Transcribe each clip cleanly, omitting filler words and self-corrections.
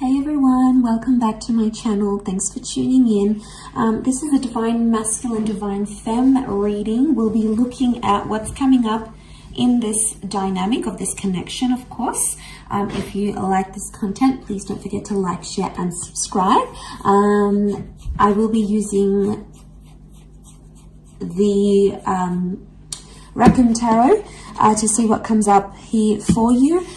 Hey everyone, welcome back to my channel. Thanks for tuning in. This is a Divine Masculine, Divine Femme reading. We'll be looking at what's coming up in this dynamic of this connection, of course. If you like this content, please don't forget to like, share, and subscribe. I will be using the Raccoon Tarot to see what comes up here for you.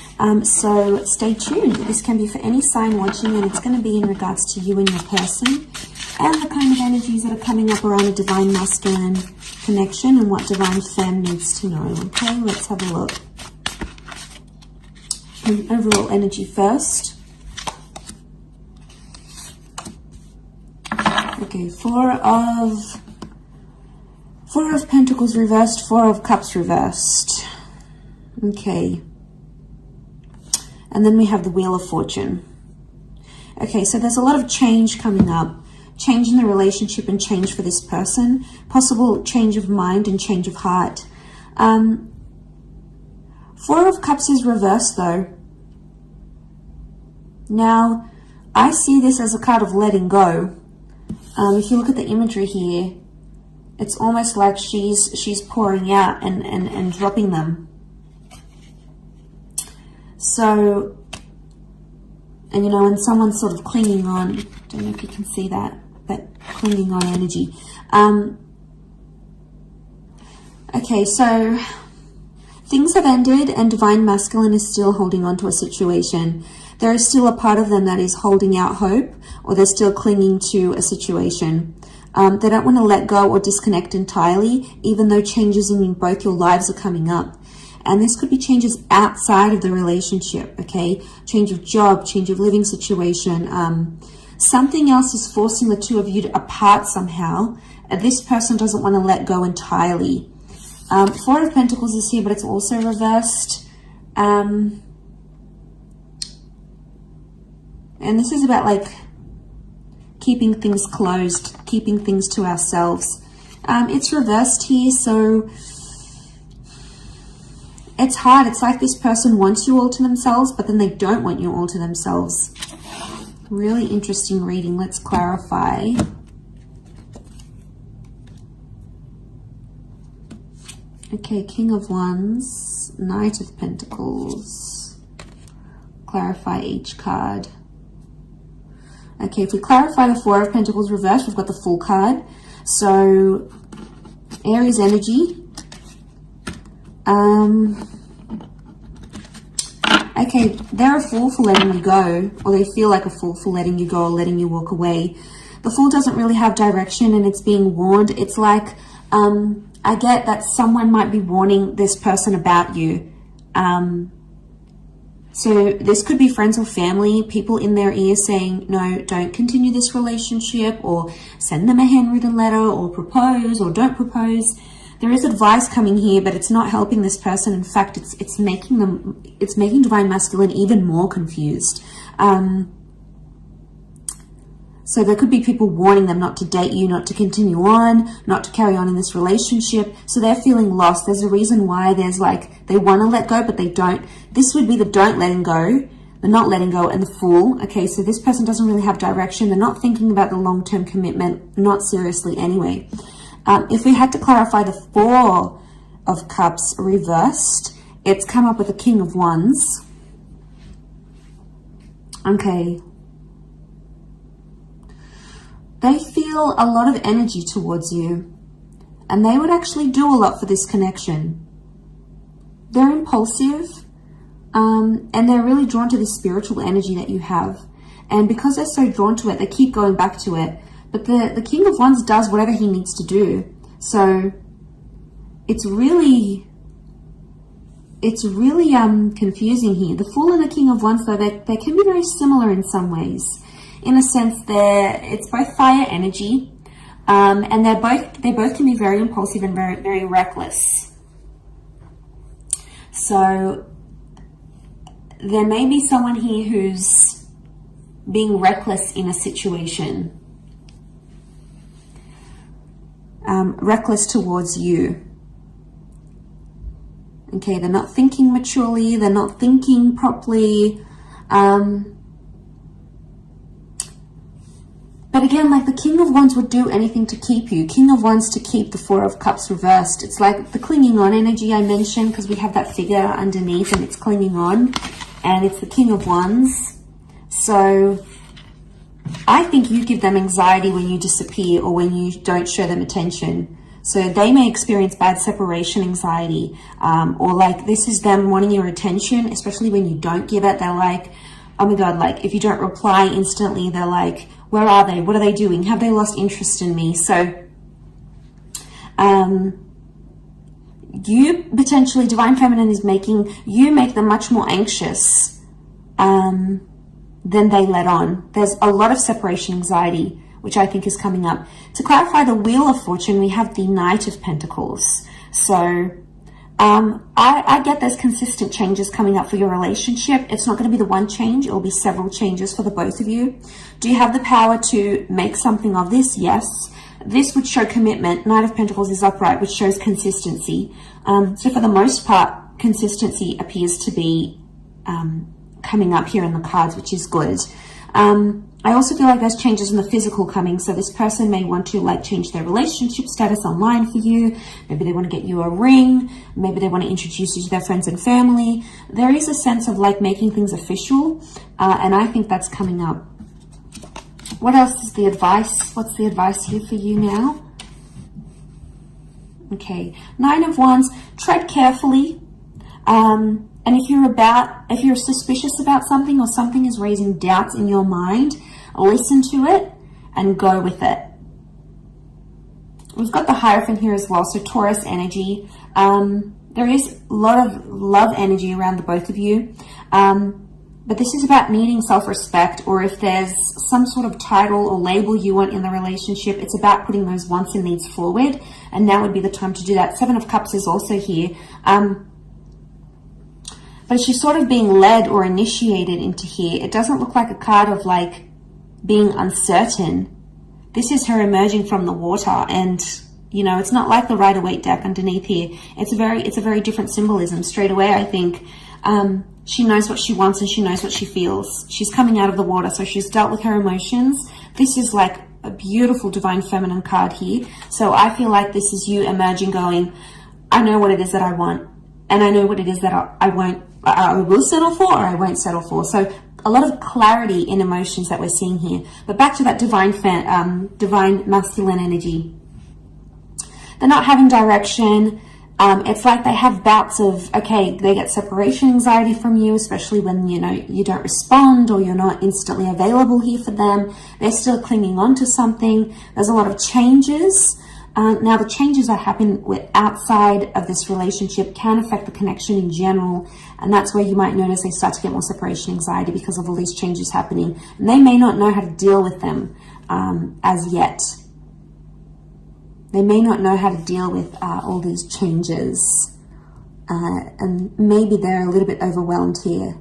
So stay tuned. This can be for any sign watching, and it's going to be in regards to you and your person and the kind of energies that are coming up around a Divine Masculine connection and what Divine Femme needs to know. Okay, let's have a look. An overall energy first. Okay, Four of Pentacles reversed, Four of Cups reversed. Okay. And then we have the Wheel of Fortune. Okay, so there's a lot of change coming up. Change in the relationship and change for this person. Possible change of mind and change of heart. Four of Cups is reversed though. Now, I see this as a card of letting go. If you look at the imagery here, it's almost like she's pouring out and dropping them. So, and you know, and someone's sort of clinging on, don't know if you can see that clinging on energy. Okay, so things have ended and Divine Masculine is still holding on to a situation. There is still a part of them that is holding out hope, or they're still clinging to a situation. They don't want to let go or disconnect entirely, even though changes in both your lives are coming up. And this could be changes outside of the relationship, okay? Change of job, change of living situation. Something else is forcing the two of you apart somehow. This person doesn't want to let go entirely. Four of Pentacles is here, but it's also reversed. And this is about like keeping things closed, keeping things to ourselves. It's reversed here, so it's hard. It's like this person wants you all to themselves, but then they don't want you all to themselves. Really interesting reading. Let's clarify. Okay, King of Wands, Knight of Pentacles. Clarify each card. Okay, if we clarify the Four of Pentacles reversed, we've got the Fool card. So, Aries energy. Okay, they're a fool for letting you go, or they feel like a fool for letting you go or letting you walk away. The Fool doesn't really have direction and it's being warned. It's like, I get that someone might be warning this person about you. So this could be friends or family, people in their ear saying, no, don't continue this relationship, or send them a handwritten letter, or propose, or don't propose. There is advice coming here, but it's not helping this person. In fact, it's making Divine Masculine even more confused. So there could be people warning them not to date you, not to continue on, not to carry on in this relationship. So they're feeling lost. There's a reason why there's like, they want to let go, but they don't. This would be the don't letting go, the not letting go, and the Fool. Okay, so this person doesn't really have direction. They're not thinking about the long-term commitment, not seriously anyway. If we had to clarify the Four of Cups reversed, it's come up with the King of Wands. Okay. They feel a lot of energy towards you, and they would actually do a lot for this connection. They're impulsive, and they're really drawn to the spiritual energy that you have. And because they're so drawn to it, they keep going back to it. But the King of Wands does whatever he needs to do. So it's really confusing here. The Fool and the King of Wands, though, they can be very similar in some ways. In a sense, it's both fire energy, and they both can be very impulsive and very, very reckless. So there may be someone here who's being reckless in a situation. Reckless towards you. Okay, they're not thinking maturely, they're not thinking properly. But again, like the King of Wands would do anything to keep you. King of Wands to keep the Four of Cups reversed. It's like the clinging on energy I mentioned, because we have that figure underneath and it's clinging on. And it's the King of Wands. So I think you give them anxiety when you disappear or when you don't show them attention. So they may experience bad separation anxiety, or like this is them wanting your attention, especially when you don't give it. They're like, oh my God, like if you don't reply instantly, they're like, where are they? What are they doing? Have they lost interest in me? So you potentially, Divine Feminine is making you make them much more anxious than they let on. There's a lot of separation anxiety, which I think is coming up. To clarify the Wheel of Fortune, we have the Knight of Pentacles. So I get there's consistent changes coming up for your relationship. It's not going to be the one change. It will be several changes for the both of you. Do you have the power to make something of this? Yes. This would show commitment. Knight of Pentacles is upright, which shows consistency. So for the most part, consistency appears to be coming up here in the cards, which is good. I also feel like there's changes in the physical coming. So this person may want to like change their relationship status online for you. Maybe they want to get you a ring. Maybe they want to introduce you to their friends and family. There is a sense of like making things official. And I think that's coming up. What else is the advice? What's the advice here for you now? Okay. Nine of Wands, tread carefully. And if you're suspicious about something or something is raising doubts in your mind, listen to it and go with it. We've got the Hierophant here as well, so Taurus energy. There is a lot of love energy around the both of you. But this is about needing self-respect, or if there's some sort of title or label you want in the relationship, it's about putting those wants and needs forward. And now would be the time to do that. Seven of Cups is also here. But she's sort of being led or initiated into here. It doesn't look like a card of like being uncertain. This is her emerging from the water, and you know, it's not like the Rider-Waite deck underneath here. It's a very different symbolism straight away. I think she knows what she wants and she knows what she feels. She's coming out of the water, so she's dealt with her emotions. This is like a beautiful Divine Feminine card here. So I feel like this is you emerging, going, I know what it is that I want, and I know what it is that I will settle for, or I won't settle for. So a lot of clarity in emotions that we're seeing here. But back to that divine masculine energy. They're not having direction. It's like they have bouts of, okay, they get separation anxiety from you, especially when, you know, you don't respond or you're not instantly available here for them. They're still clinging on to something. There's a lot of changes. Now, the changes that happen outside of this relationship can affect the connection in general. And that's where you might notice they start to get more separation anxiety because of all these changes happening. And they may not know how to deal with them as yet. They may not know how to deal with all these changes. And maybe they're a little bit overwhelmed here.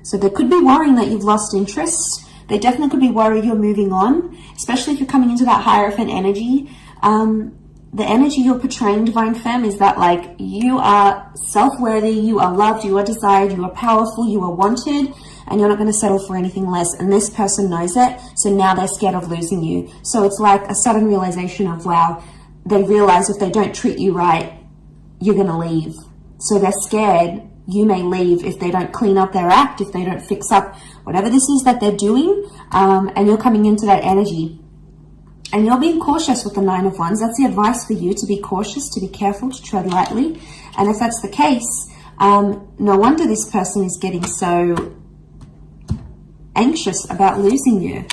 So they could be worrying that you've lost interest. They definitely could be worried you're moving on, especially if you're coming into that Hierophant energy. The energy you're portraying, Divine Femme, is that like you are self-worthy, you are loved, you are desired, you are powerful, you are wanted, and you're not going to settle for anything less. And this person knows it, so now they're scared of losing you. So it's like a sudden realization of, wow, they realize if they don't treat you right, you're going to leave. So they're scared you may leave if they don't clean up their act, if they don't fix up whatever this is that they're doing, and you're coming into that energy. And you're being cautious with the Nine of Wands. That's the advice for you, to be cautious, to be careful, to tread lightly. And if that's the case, no wonder this person is getting so anxious about losing you.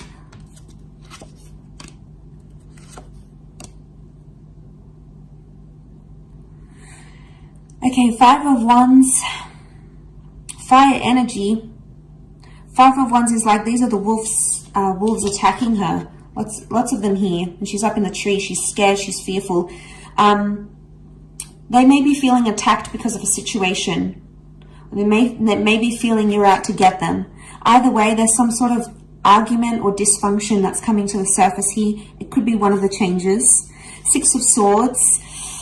Okay, Five of Wands, fire energy. Five of Wands is like, these are the wolves attacking her. Lots of them here. And she's up in the tree. She's scared. She's fearful. They may be feeling attacked because of a situation. They may be feeling you're out to get them. Either way, there's some sort of argument or dysfunction that's coming to the surface here. It could be one of the changes. Six of Swords.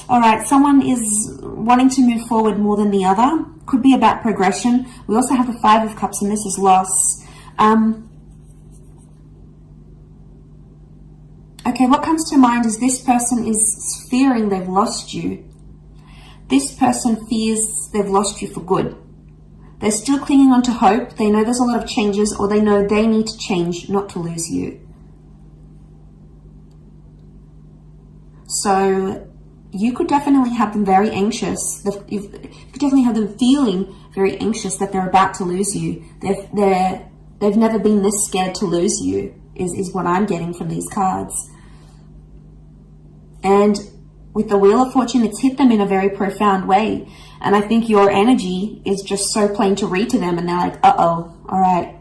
All right, someone is wanting to move forward more than the other. Could be about progression. We also have the Five of Cups, and this is loss. Okay, what comes to mind is this person is fearing they've lost you. This person fears they've lost you for good. They're still clinging on to hope. They know there's a lot of changes, or they know they need to change not to lose you. So you could definitely have them very anxious. You could definitely have them feeling very anxious that they're about to lose you. They've never been this scared to lose you, is what I'm getting from these cards. And with the Wheel of Fortune, it's hit them in a very profound way. And I think your energy is just so plain to read to them. And they're like, uh-oh, all right.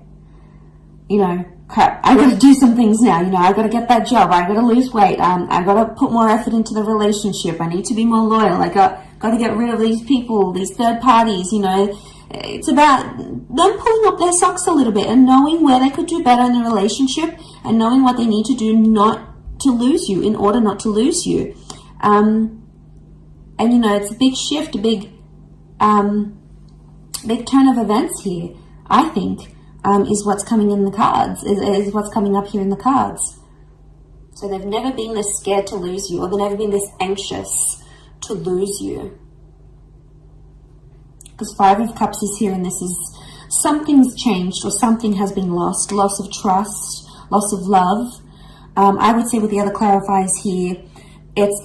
You know, crap, I got to do some things now. You know, I got to get that job. I got to lose weight. I got to put more effort into the relationship. I need to be more loyal. I got to get rid of these people, these third parties, you know. It's about them pulling up their socks a little bit and knowing where they could do better in the relationship and knowing what they need to do not to lose you, in order not to lose you. And, you know, it's a big shift, a big turn of events here, I think, is what's coming in the cards, is what's coming up here in the cards. So they've never been this scared to lose you, or they've never been this anxious to lose you. Because Five of Cups is here, and this is something's changed, or something has been lost. Loss of trust, loss of love. I would say with the other clarifiers here, it's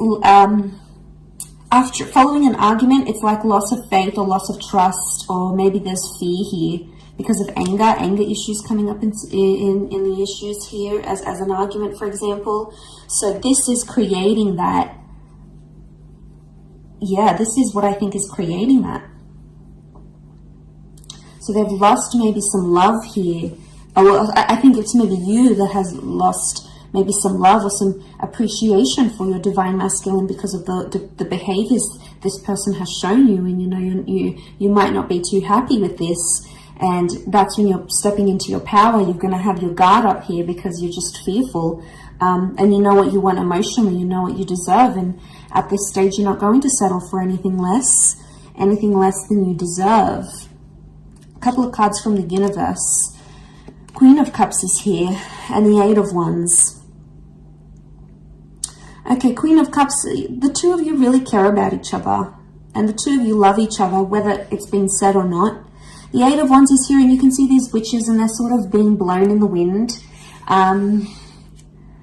after following an argument, it's like loss of faith or loss of trust, or maybe there's fear here because of anger issues coming up in the issues here as an argument, for example. So this is creating that. Yeah, this is what I think is creating that. So they've lost maybe some love here. Or I think it's maybe you that has lost maybe some love or some appreciation for your divine masculine because of the behaviors this person has shown you. And, you know, you might not be too happy with this. And that's when you're stepping into your power. You're going to have your guard up here because you're just fearful. And you know what you want emotionally. You know what you deserve. And at this stage, you're not going to settle for anything less than you deserve. A couple of cards from the universe. Queen of Cups is here, and the Eight of Wands. Okay, Queen of Cups, the two of you really care about each other, and the two of you love each other, whether it's been said or not. The Eight of Wands is here, and you can see these witches, and they're sort of being blown in the wind.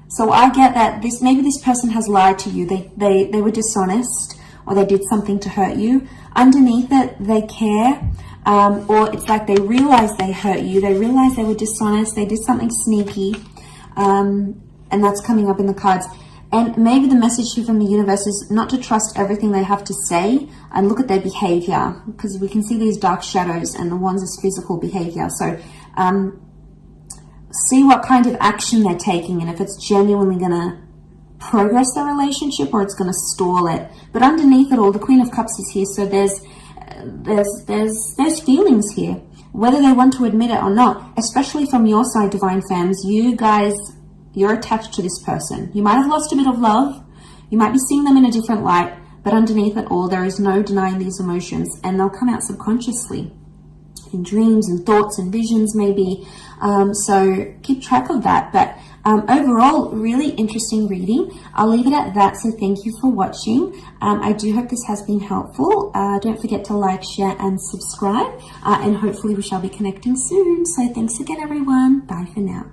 So I get that maybe this person has lied to you. They were dishonest, or they did something to hurt you. Underneath it, they care. Or it's like they realize they hurt you. They realize they were dishonest. They did something sneaky. And that's coming up in the cards. And maybe the message here from the universe is not to trust everything they have to say and look at their behavior. Because we can see these dark shadows, and the Wands is physical behavior. So see what kind of action they're taking and if it's genuinely going to progress the relationship or it's going to stall it. But underneath it all, the Queen of Cups is here. So there's feelings here, whether they want to admit it or not, especially from your side, divine femmes. You guys, you're attached to this person. You might have lost a bit of love. You might be seeing them in a different light, but underneath it all, there is no denying these emotions, and they'll come out subconsciously in dreams and thoughts and visions maybe. So keep track of that. But overall, really interesting reading. I'll leave it at that. So thank you for watching. I do hope this has been helpful. Don't forget to like, share, and subscribe. And hopefully we shall be connecting soon. So thanks again, everyone. Bye for now.